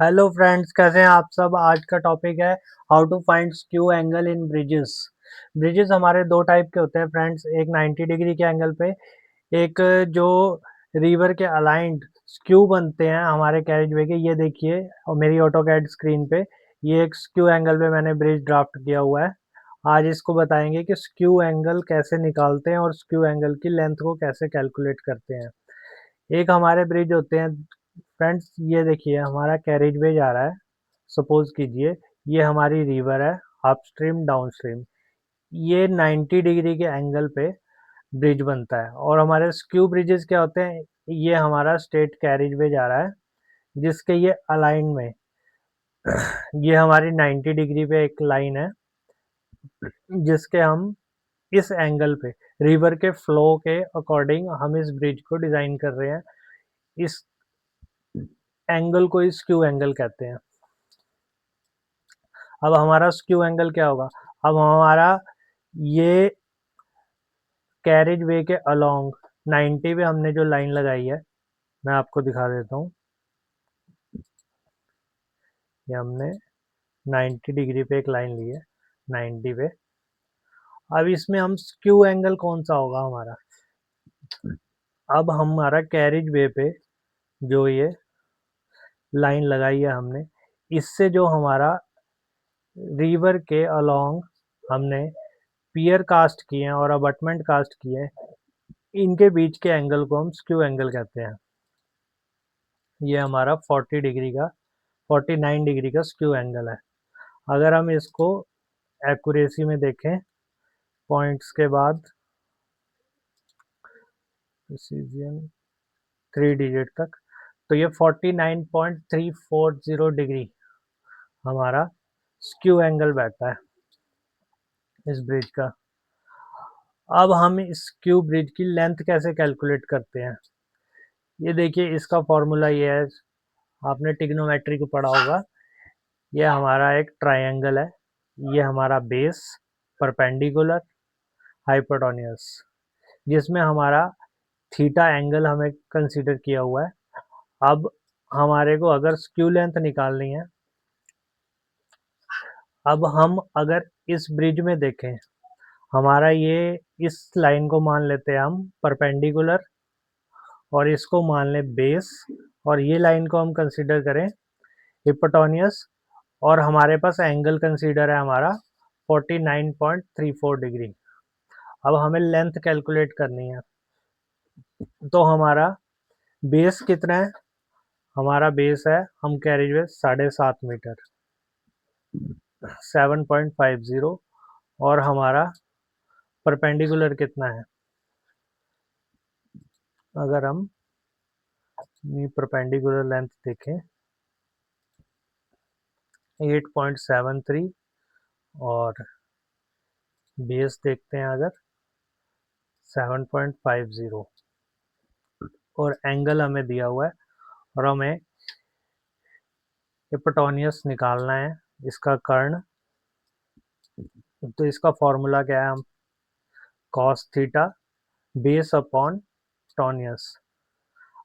Hello friends, कैसे हैं आप सब। आज का टॉपिक है how to find skew angle in bridges. Bridges हमारे दो टाइप के होते हैं फ्रेंड्स, एक 90 डिग्री के एंगल पे, एक जो रिवर के अलाइंड स्क्यू बनते हैं हमारे कैरिजवे के। ये देखिए और मेरी ऑटो कैड स्क्रीन पे ये एक स्क्यू एंगल पे मैंने ब्रिज ड्राफ्ट किया हुआ है। आज इसको बताएंगे कि स्क्यू एंगल कैसे निकालते हैं और स्क्यू एंगल की लेंथ को कैसे कैलकुलेट करते हैं। एक हमारे ब्रिज होते हैं फ्रेंड्स, ये देखिए हमारा कैरेज वे जा रहा है। सपोज कीजिए ये हमारी रिवर है, अपस्ट्रीम डाउनस्ट्रीम। ये 90 डिग्री के एंगल पे ब्रिज बनता है। और हमारे स्क्यू ब्रिजेस क्या होते हैं, ये हमारा स्टेट कैरेज वे जा रहा है जिसके ये अलाइन में ये हमारी 90 डिग्री पे एक लाइन है जिसके हम इस एंगल पे रिवर के फ्लो के अकॉर्डिंग हम इस ब्रिज को डिजाइन कर रहे हैं। इस एंगल को स्क्यू एंगल कहते हैं। अब हमारा स्क्यू एंगल क्या होगा, अब हमारा ये कैरेज वे के अलोंग 90 पे हमने जो लाइन लगाई है, मैं आपको दिखा देता हूँ। ये हमने 90 डिग्री पे एक लाइन ली है 90 पे। अब इसमें हम स्क्यू एंगल कौन सा होगा हमारा, अब हमारा कैरेज वे पे जो ये लाइन लगाई है हमने, इससे जो हमारा रिवर के अलोंग हमने पियर कास्ट किए हैं और अबटमेंट कास्ट किए हैं, इनके बीच के एंगल को हम स्क्यू एंगल कहते हैं। ये हमारा 40 डिग्री का 49 डिग्री का स्क्यू एंगल है। अगर हम इसको एक्यूरेसी में देखें पॉइंट्स के बाद, प्रिसीजन 3 डिजिट तक, तो ये 49.340 डिग्री हमारा स्क्यू एंगल बैठता है इस ब्रिज का। अब हम इस स्क्यू ब्रिज की लेंथ कैसे कैलकुलेट करते हैं, ये देखिए इसका फॉर्मूला ये है। आपने ट्रिग्नोमेट्री को पढ़ा होगा। ये हमारा एक ट्रायंगल है, ये हमारा बेस, परपेंडिकुलर, हाइपोटेन्यूज, जिसमें हमारा थीटा एंगल हमें कंसीडर किया हुआ है। अब हमारे को अगर स्क्यू लेंथ निकालनी है, अब हम अगर इस ब्रिज में देखें, हमारा ये इस लाइन को मान लेते हैं हम परपेंडिकुलर और इसको मान लें बेस, और ये लाइन को हम कंसीडर करें हिपोटेन्यूज, और हमारे पास एंगल कंसीडर है हमारा 49.34 डिग्री। अब हमें लेंथ कैलकुलेट करनी है, तो हमारा बेस कितना है, हमारा बेस है, हम कैरेज वे 7.5 मीटर 7.50, और हमारा परपेंडिकुलर कितना है, अगर हम परपेंडिकुलर लेंथ देखें 8.73, और बेस देखते हैं अगर 7.50, और एंगल हमें दिया हुआ है, और हमें हिपोटेन्यूज निकालना है इसका कर्ण। तो इसका फॉर्मूला क्या है, हम कॉस थीटा बेस अपॉन टॉनियस।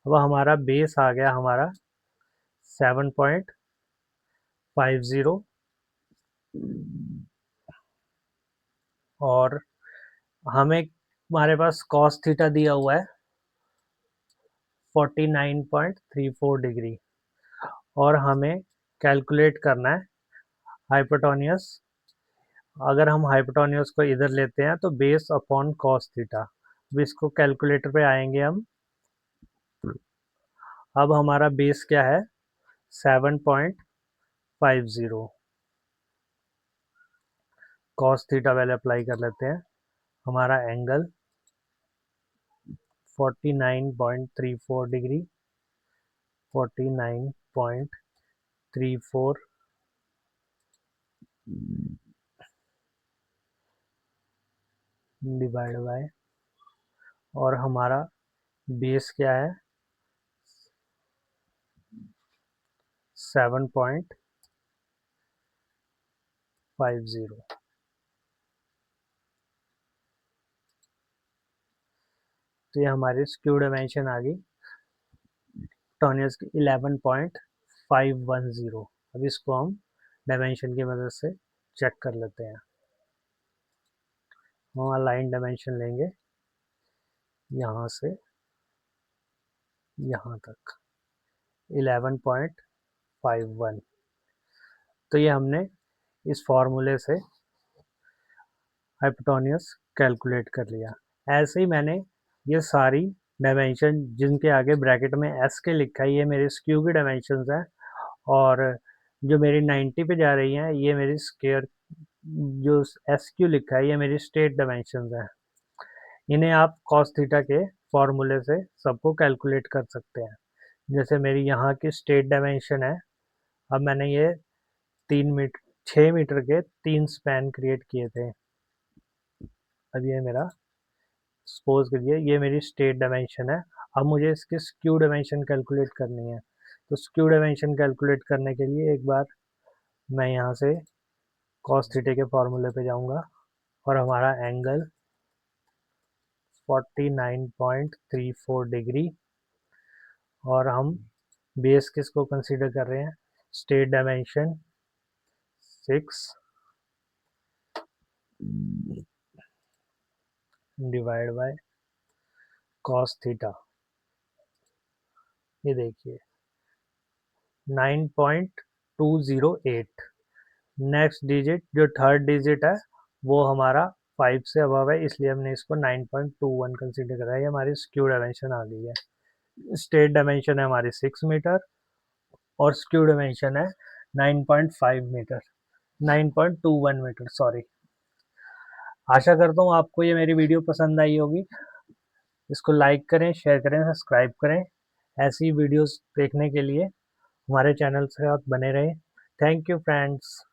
अब हमारा बेस आ गया हमारा 7.50, और हमें हमारे पास कॉस थीटा दिया हुआ है 49.34 डिग्री, और हमें कैलकुलेट करना है हाइपोटेन्यूज। अगर हम हाइपोटेन्यूज को इधर लेते हैं तो बेस अपॉन कॉस थीटा। अब इसको कैलकुलेटर पे आएंगे हम। अब हमारा बेस क्या है 7.50, कॉस थीटा पहले अप्लाई कर लेते हैं, हमारा एंगल 49.34 डिग्री 49.34 डिवाइड बाय, और हमारा बेस क्या है 7.50। तो ये हमारी स्क्यू डायमेंशन आ गई टॉनियस की 11.5 510। अब इसको हम डायमेंशन की मदद से चेक कर लेते हैं। हम अलाइन डायमेंशन लेंगे यहाँ से यहाँ तक 11.51। तो ये हमने इस फॉर्मूले से हाइपोटेन्यूज कैलकुलेट कर लिया। ऐसे ही मैंने ये सारी डायमेंशन जिनके आगे ब्रैकेट में एस के लिखा है, ये मेरी स्क्यू की डायमेंशंस हैं, और जो मेरी 90 पे जा रही हैं ये मेरी स्क्वायर जो एस क्यू लिखा है ये मेरी स्ट्रेट डायमेंशंस हैं। इन्हें आप कॉस थीटा के फॉर्मूले से सबको कैलकुलेट कर सकते हैं। जैसे मेरी यहाँ की स्ट्रेट डायमेंशन है, अब मैंने ये 6 मीटर के 3 स्पैन क्रिएट किए थे। अब ये मेरा सपोज करिए ये मेरी स्ट्रेट डायमेंशन है। अब मुझे इसकी स्क्यू डायमेंशन कैलकुलेट करनी है। तो स्क्यू डायमेंशन कैलकुलेट करने के लिए एक बार मैं यहाँ से कॉस थीटा के फॉर्मूले पे जाऊँगा, और हमारा एंगल 49.34 डिग्री, और हम बेस किसको कंसीडर कर रहे हैं, straight dimension 6 divide by cos theta. ये देखिए 9.208। नेक्स्ट डिजिट जो थर्ड डिजिट है वो हमारा 5 से अबव है, इसलिए हमने इसको 9.21 कंसीडर करा है। ये हमारी स्क्यू डायमेंशन आ गई है। स्ट्रेट डायमेंशन है हमारी 6 मीटर, और स्क्यू डायमेंशन है 9.5 मीटर, 9.21 मीटर सॉरी। आशा करता हूँ आपको ये मेरी वीडियो पसंद आई होगी। इसको लाइक करें, शेयर करें, सब्सक्राइब करें। ऐसी वीडियोस देखने के लिए हमारे चैनल से आप बने रहें। Thank you friends.